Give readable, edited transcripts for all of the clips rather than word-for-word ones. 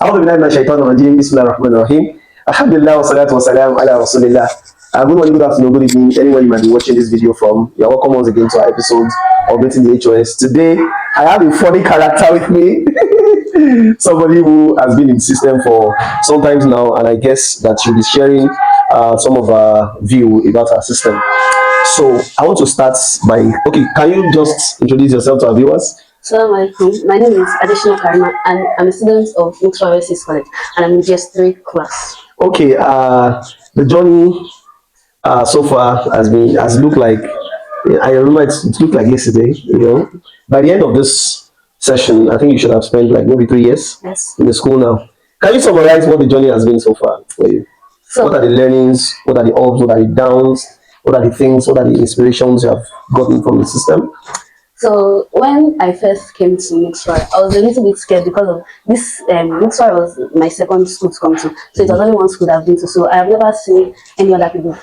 أعوذ بالله من الشيطان الرجيم بسم الله الرحمن الرحيم الحمد لله والصلاة والسلام على رسول الله. Good morning, good afternoon, good evening, anyone you might be watching this video from. You're welcome once again to our episode of Meeting the HOS. Today, I have a funny character with me. Somebody who has been in the system for some time now, and I guess that she'll be sharing some of her view about our system. So I want to start by, okay, can you just introduce yourself to our viewers? Assalamualaikum. My name is Adeshina of Kareemah, and I'm a student of JSS3 College, and I'm in JS3 class. Okay, the journey so far has looked like, I remember it looked like yesterday. By the end of this session, I think you should have spent like maybe 3 years Yes. in the school now. Can you summarize what the journey has been so far for you? So, what are the learnings? What are the ups? What are the downs? What are the things? What are the inspirations you have gotten from the system? So when I first came to Mixwell, I was a little bit scared because of this. Mixwell was my second school to come to, so it was only one school that I've been to. So I have never seen any other people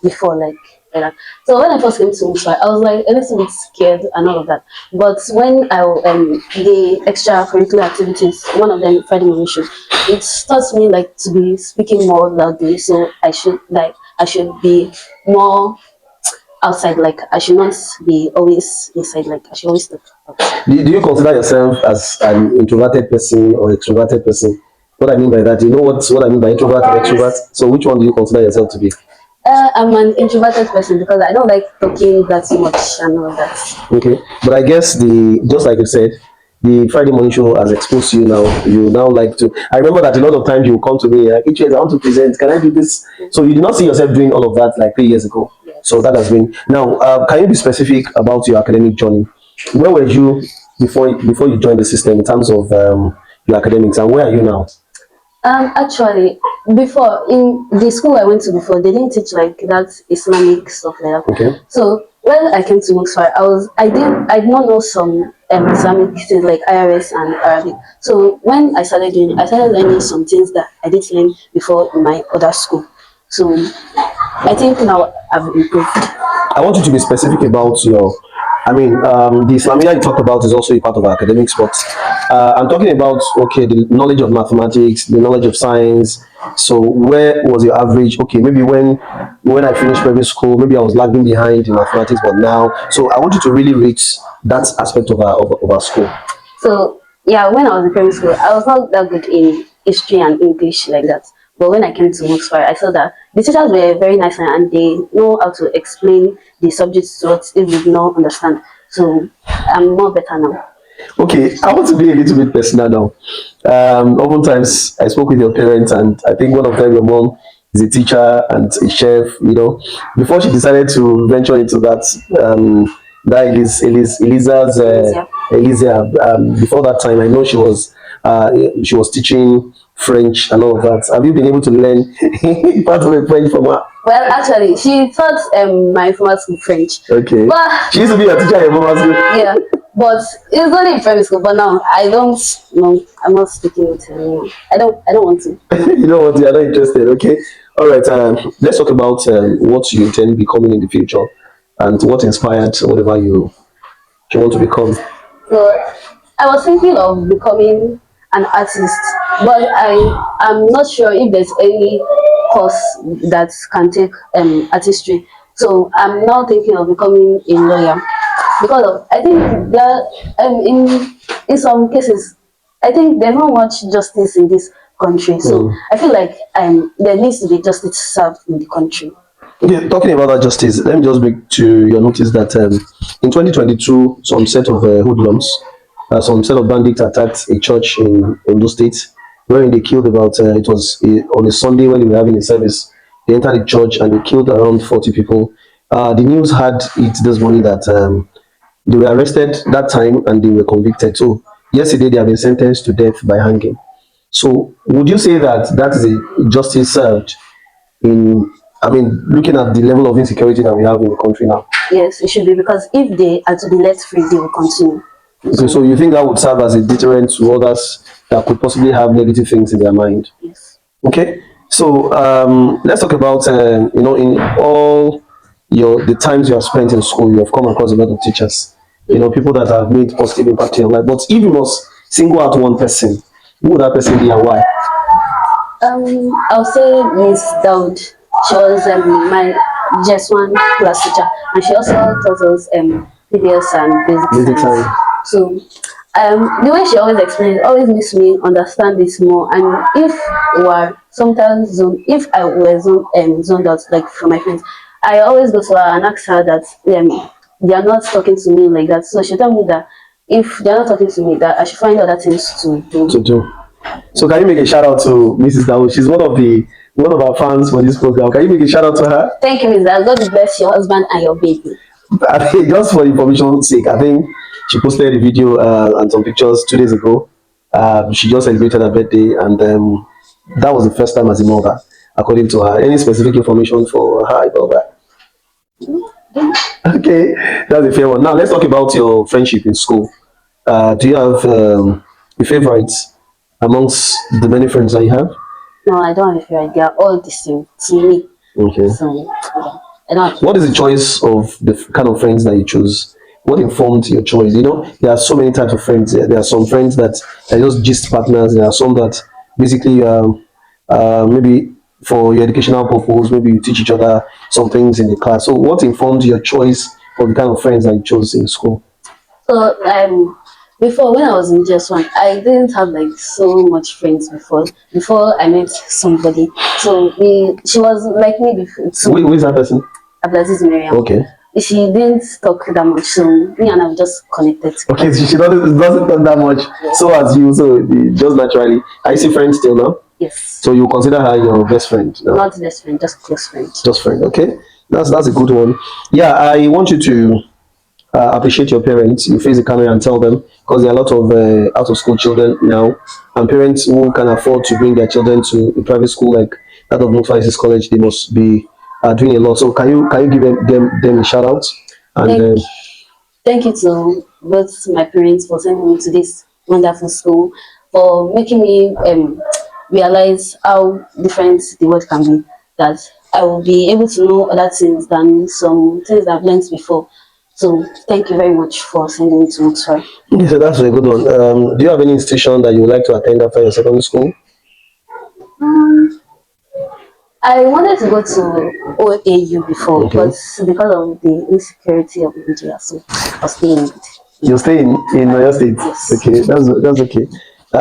before, like that. So when I first came to Mixwell, I was like a little bit scared and all of that. But when the extracurricular activities, one of them Friday morning show, it taught me like to be speaking more loudly. So I should be more outside, like I should not be always inside, like I should always step outside. Do you consider yourself as an introverted person or extroverted person? What I mean by that, you know what I mean by introvert and extrovert? So which one do you consider yourself to be? I'm an introverted person because I don't like talking that much and all that. Okay, but I guess just like you said, the Friday morning show has exposed you now. You now like to. I remember that a lot of times you come to me like, each year I want to present. Can I do this? So you did not see yourself doing all of that like 3 years ago. Yes. So that has been. Now, can you be specific about your academic journey? Where were you before you joined the system in terms of your academics, and where are you now? Actually, before in the school I went to before, they didn't teach like that Islamic stuff like that. Okay. So when I came to Mixfire, I did not know some Islamic things like IRS and Arabic. So when I started doing it, I started learning some things that I didn't learn before in my other school. So I think now I've improved. I want you to be specific about your. I mean, the Islamia you talked about is also a part of academics, but I'm talking about, okay, the knowledge of mathematics, the knowledge of science. So where was your average? Okay, maybe when I finished primary school, maybe I was lagging behind in mathematics, but now, so I want you to really reach that aspect of our school. So yeah, when I was in primary school, I was not that good in history and English like that. But when I came to Mixfire, I saw that the teachers were very nice and they know how to explain the subjects to us if we do not understand. So I'm more better now. Okay, I want to be a little bit personal now. Oftentimes, I spoke with your parents, and I think one of them, your mom, is a teacher and a chef. Before she decided to venture into that, that is Eliza's Eliza. Before that time, I know she was teaching French and all of that. Have you been able to learn part of the French from her? Well, actually, she taught my former school French. Okay. But she used to be a teacher at your former school. Yeah, but it's only in primary school. But now I don't know. I'm not speaking with her anymore. I don't want to. You don't want to. You're not interested. Okay. All right. Let's talk about what you intend becoming in the future, and what inspired whatever you want to become. So I was thinking of becoming an artist, but I'm not sure if there's any course that can take artistry. So I'm now thinking of becoming a lawyer because I think there in some cases I think there's not much justice in this country. So I feel like there needs to be justice served in the country. Okay, talking about that justice, let me just bring to your notice that in 2022, some set of hoodlums, some set of bandits attacked a church in Ondo State, wherein they killed about, it was on a Sunday when they were having a service. They entered the church and they killed around 40 people. The news had it this morning that they were arrested that time and they were convicted. So yesterday they have been sentenced to death by hanging. So would you say that that is a justice served looking at the level of insecurity that we have in the country now? Yes, it should be, because if they are to be let free, they will continue. Okay, so you think that would serve as a deterrent to others that could possibly have negative things in their mind? Yes. Okay, so let's talk about in all the times you have spent in school, you have come across a lot of teachers, people that have made positive impact in your life. But if you must single out one person Who would that person be and why? I'll say Miss Daud. She was my just one class teacher, and she also taught us PDS and basic Basic science. science. So the way she always explains always makes me understand this more. And if we were sometimes if I was zoned out like from my friends, I always go to her and ask her that they are not talking to me like that. So she tell me that if they are not talking to me, that I should find other things to do. To do. So can you make a shout out to Mrs. Dawo? She's one of our fans for this program. Can you make a shout out to her? Thank you, Miss Dad. God bless your husband and your baby. I think just for information's sake, I think she posted a video and some pictures 2 days ago. She just celebrated her birthday, and that was the first time as a mother, according to her. Any specific information for her about that? Okay, that's a fair one. Now let's talk about your friendship in school. Do you have a favorite amongst the many friends that you have? No, I don't have a favorite. They are all the same to me. Okay. So yeah, I don't have. What is the choice of the kind of friends that you choose? What informed your choice? You know, there are so many types of friends. There are some friends that are just gist partners. There are some that basically maybe for your educational purpose, maybe you teach each other some things in the class. So, what informed your choice of the kind of friends that you chose in school? So before when I was in just one, I didn't have like so much friends before. Before I met somebody, so she was like me before. So Who is that person? Abdulaziz Miriam. Okay. She didn't talk that much, so me and I just connected. Okay, so she doesn't talk that much. So as you, so just naturally. Are you still friends still now? Yes. So you consider her your best friend now? Not best friend, just close friend. Just friend, okay. That's a good one. Yeah, I want you to appreciate your parents. You face the camera and tell them, because there are a lot of out of school children now, and parents who can afford to bring their children to a private school like that of North Isis College. They must be doing a lot. So can you give them a shout out? And Thank, thank you to both my parents for sending me to this wonderful school, for making me realize how different the world can be. That I will be able to know other things than some things I've learned before. So thank you very much for sending me to Oxford. okay, so that's a good one. Do you have any institution that you would like to attend after your secondary school? Um, I wanted to go to OAU before, Okay. but because of the insecurity of Nigeria, so I was staying with. You stay in Oyo State. Yes. Okay, that's okay.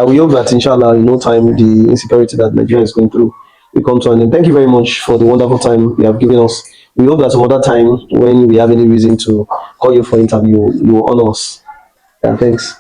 We hope that inshallah in no time the insecurity that Nigeria is going through will come to an end. Thank you very much for the wonderful time you have given us. We hope that some other time when we have any reason to call you for interview, you will honor us. Yeah, thanks.